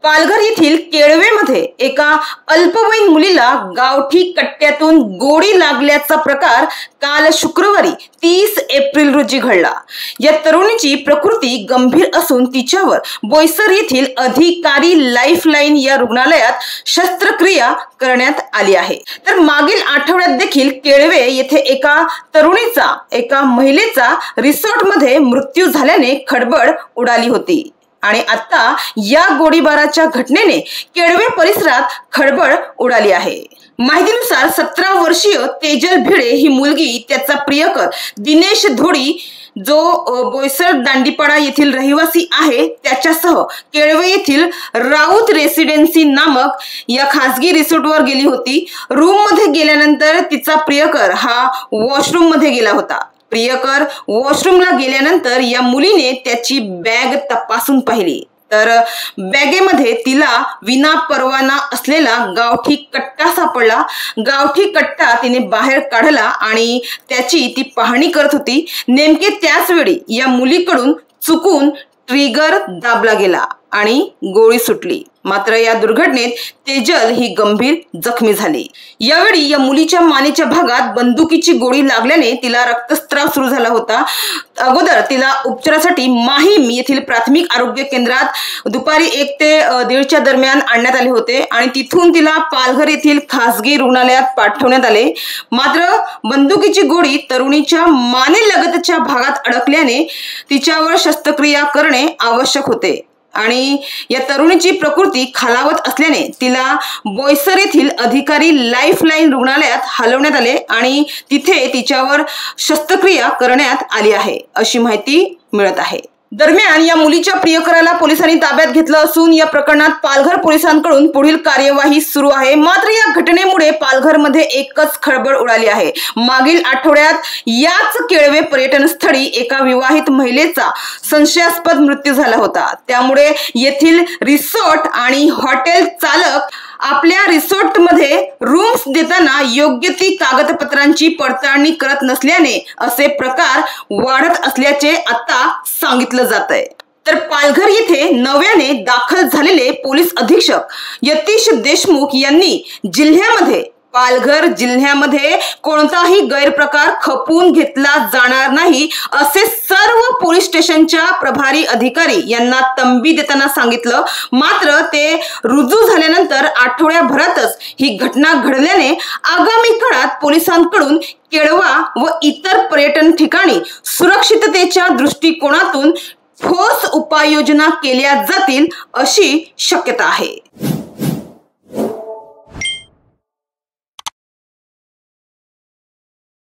पालघर येथील केळवेमध्ये एका अल्पवयीन मुलीला गावठी कट्ट्यातून गोळी लागल्याचा प्रकार काल शुक्रवारी 30 एप्रिल रोजी घडला। या तरुणीची प्रकृती गंभीर असून तिच्यावर बोईसर येथील अधिकारी लाईफलाईन या रुग्णालयात शस्त्रक्रिया करण्यात आली आहे। तर मागील आठवड्यात देखील केळवे येथे एका तरुणीचा एका महिलेचा रिसॉर्टमध्ये मृत्यू झाल्याने खळबळ उडाली होती आणि आता या गोळीबाराच्या घटनेने केळवे परिसरात खळबळ उडाली आहे। माहितीनुसार 17 वर्षीय तेजल भिडे ही मुलगी त्याचा प्रियकर दिनेश धोडी जो बोईसर दांडीपाडा येथील रहिवासी आहे त्याच्यासह केळवे येथील राऊत रेसिडेन्सी नामक या खासगी रिसॉर्टवर गेली होती। रूम मध्ये गेल्यानंतर तिचा प्रियकर हा वॉशरूम मध्ये गेला होता। प्रियकर वॉशरूमला गेल्यानंतर या मुलीने त्याची बॅग तपासून पाहिली तर बॅगेमध्ये तिला विना परवाना असलेला गावठी कट्टा सापडला। गावठी कट्टा तिने बाहेर काढला आणि त्याची ती पाहणी करत होती। नेमके त्याच वेळी या मुलीकडून चुकून ट्रिगर दाबला गेला आणि गोळी सुटली। मात्र या दुर्घटनेत तेजल ही गंभीर जखमी झाली। यावेळी या मुलीच्या मानेच्या भागात बंदुकीची गोळी लागल्याने तिला रक्तस्राव सुरू झाला होता। अगोदर तिला उपचारासाठी माहीम येथील प्राथमिक आरोग्य केंद्रात दुपारी 1 ते 1:30 दरम्यान आणण्यात आले होते आणि तिथून तिला पालघर येथील खासगी रुग्णालयात पाठवण्यात आले। मात्र बंदुकीची गोळी तरुणीच्या मानेलगतच्या भागात अडकल्याने तिच्यावर शस्त्रक्रिया करणे आवश्यक होते आणि या तरुणीची प्रकृती खालावत असल्याने तिला बोईसर येथील अधिकारी लाईफलाईन रुग्णालयात हलवण्यात आले आणि तिथे तिच्यावर शस्त्रक्रिया करण्यात आली आहे अशी माहिती मिळत आहे। दरम्यान या मुलीच्या प्रियकराला पोलिसांनी ताब्यात घेतलं असून या प्रकरणात पालघर पोलिसांकडून पुढील कार्यवाही सुरू आहे। मात्र या घटनेमुळे पालघरमध्ये एकच खळबळ उडाली आहे। मागील आठवड्यात याच केळवे पर्यटन स्थळी एका विवाहित महिलेचा संशयास्पद मृत्यू झाला होता। त्यामुळे येथील रिसॉर्ट आणि हॉटेल चालक आपल्या रिसॉर्टमध्ये रूम्स देताना योग्य ती कागदपत्रांची पडताळणी करत नसल्याने असे प्रकार वाढत असल्याचे आता सांगितलं जातंय। तर पालघर येथे नव्याने दाखल झालेले पोलीस अधीक्षक यतीश देशमुख यांनी पालघर जिल्ह्यामध्ये कोणताही गैरप्रकार खपून घेतला जाणार नाही असे सर्व पोलीस स्टेशनच्या प्रभारी अधिकारी यांना तंबी देताना सांगितलं। मात्र ते रुजू झाल्यानंतर आठवड्याभरातच ही घटना घडल्याने आगामी काळात पोलिसांकडून केळवा व इतर पर्यटन ठिकाणी सुरक्षिततेच्या दृष्टिकोनातून ठोस उपाययोजना केल्या जातील अशी शक्यता आहे।